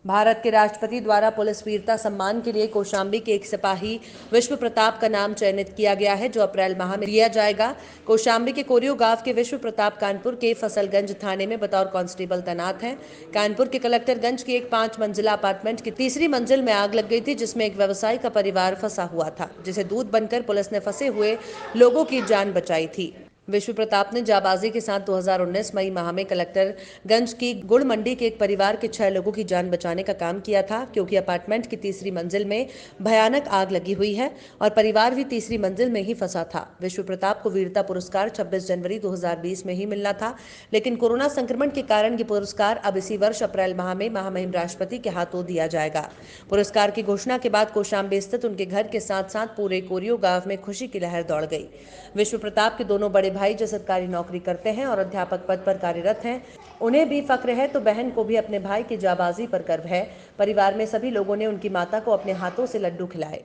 भारत के राष्ट्रपति द्वारा पुलिस वीरता सम्मान के लिए कौशाम्बी के एक सिपाही विश्व प्रताप का नाम चयनित किया गया है, जो अप्रैल माह में दिया जाएगा। कौशाम्बी के कोरियो गांव के विश्व प्रताप कानपुर के फसलगंज थाने में बतौर कांस्टेबल तैनात हैं। कानपुर के कलेक्टरगंज की एक 5 मंजिला अपार्टमेंट की तीसरी मंजिल में आग लग गई थी, जिसमें एक व्यवसायी का परिवार फंसा हुआ था, जिसे दूध बनकर पुलिस ने फंसे हुए लोगों की जान बचाई थी। विश्व प्रताप ने जाबाजी के साथ 2019 मई माह में कलेक्टरगंज की गुड़ मंडी के एक परिवार के 6 लोगों की जान बचाने का काम किया था, क्योंकि अपार्टमेंट की तीसरी मंजिल में भयानक आग लगी हुई है और परिवार भी तीसरी मंजिल में ही फंसा था। विश्व प्रताप को वीरता पुरस्कार 26 जनवरी 2020 में ही मिलना था, लेकिन कोरोना संक्रमण के कारण ये पुरस्कार अब इसी वर्ष अप्रैल माह में महामहिम राष्ट्रपति के हाथों दिया जाएगा। पुरस्कार की घोषणा के बाद कौशाम्बी स्थित उनके घर के साथ साथ पूरे कोरियो गांव में खुशी की लहर दौड़ गई। विश्व प्रताप के दोनों बड़े भाई जो सरकारी नौकरी करते हैं और अध्यापक पद पर कार्यरत हैं, उन्हें भी फक्र है तो बहन को भी अपने भाई की जाबाजी पर गर्व है। परिवार में सभी लोगों ने उनकी माता को अपने हाथों से लड्डू खिलाए।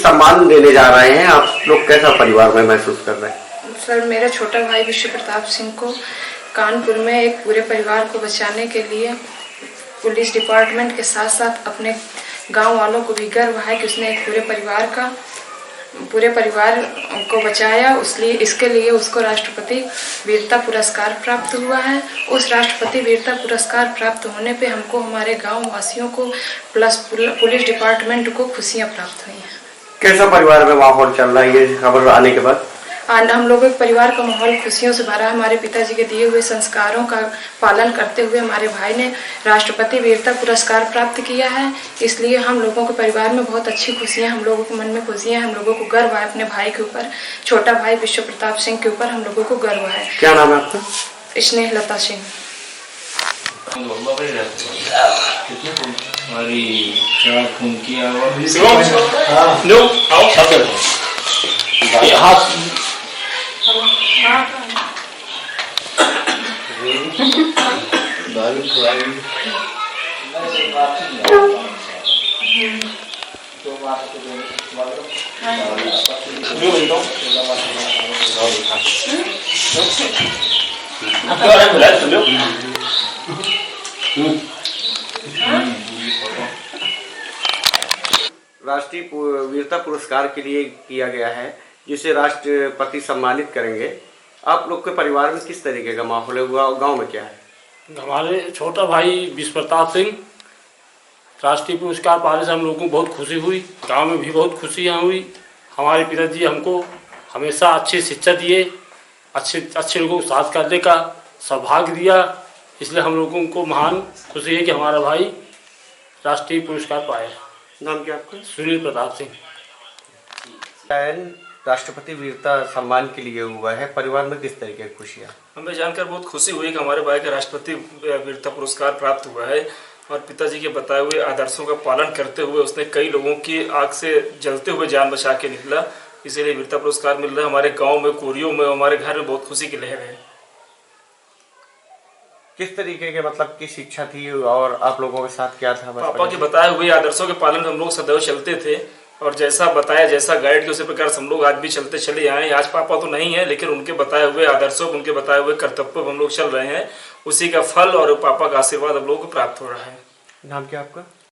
सम्मान देने जा रहे हैं, आप लोग कैसा परिवार में महसूस कर रहे हैं? सर, मेरा छोटा भाई विश्व प्रताप सिंह को कानपुर में एक पूरे परिवार को बचाने के लिए पुलिस डिपार्टमेंट के साथ साथ अपने गांव वालों को भी गर्व है कि उसने एक पूरे परिवार को बचाया। इसके लिए उसको राष्ट्रपति वीरता पुरस्कार प्राप्त हुआ है। उस राष्ट्रपति वीरता पुरस्कार प्राप्त होने पे हमको, हमारे गांव वासियों को प्लस पुलिस डिपार्टमेंट को खुशियां प्राप्त हुई हैं। कैसा परिवार में माहौल चल रहा है ये खबर आने के बाद? हम लोगों के परिवार का माहौल खुशियों से भरा। हमारे पिताजी के दिए हुए संस्कारों का पालन करते हुए हमारे भाई ने राष्ट्रपति वीरता पुरस्कार प्राप्त किया है। इसलिए हम लोगों के परिवार में बहुत अच्छी खुशियां, हम लोगों के मन में खुशियां, हम लोगों को गर्व है अपने भाई के ऊपर, छोटा भाई विश्व प्रताप सिंह के ऊपर हम लोगों को गर्व है। क्या नाम है आपका? स्नेहलता सिंह। राष्ट्रीय वीरता पुरस्कार के लिए किया गया है, जिसे राष्ट्रपति सम्मानित करेंगे। आप लोग के परिवार में किस तरीके का माहौल है? गांव में क्या है? हमारे छोटा भाई विश्व प्रताप सिंह राष्ट्रीय पुरस्कार पाने से हम लोगों को बहुत खुशी हुई। गांव में भी बहुत खुशियाँ हुई। हमारे पिताजी हमको हमेशा अच्छी शिक्षा दिए, अच्छे लोगों को साथ करने का सौभाग्य दिया। इसलिए हम लोगों को महान खुशी है कि हमारा भाई राष्ट्रीय पुरस्कार पाया। नाम क्या आपका? सुनील प्रताप सिंह। राष्ट्रपति वीरता सम्मान के लिए हुआ है, परिवार में किस तरीके की खुशियाँ? हमें जानकर बहुत खुशी हुई कि हमारे भाई का राष्ट्रपति वीरता पुरस्कार प्राप्त हुआ है और पिताजी के बताए हुए आदर्शों का पालन करते हुए उसने कई लोगों की आग से जलते हुए जान बचा के निकला। इसीलिए वीरता पुरस्कार मिल रहा है। हमारे गांव में, कोरियो में, हमारे घर में बहुत खुशी की लहर है। किस तरीके के मतलब की शिक्षा थी और आप लोगों के साथ क्या था? पापा के बताए हुए आदर्शों के पालन हम लोग सदैव चलते थे और जैसा बताया, जैसा गाइड किया, उसी प्रकार हम लोग आज भी चलते चले आए। आज पापा तो नहीं है, लेकिन उनके बताए हुए आदर्शों, उनके बताए हुए कर्तव्यों पर हम लोग चल रहे हैं। उसी का फल और पापा का आशीर्वाद हम लोगों को प्राप्त हो रहा है। नाम क्या आपका?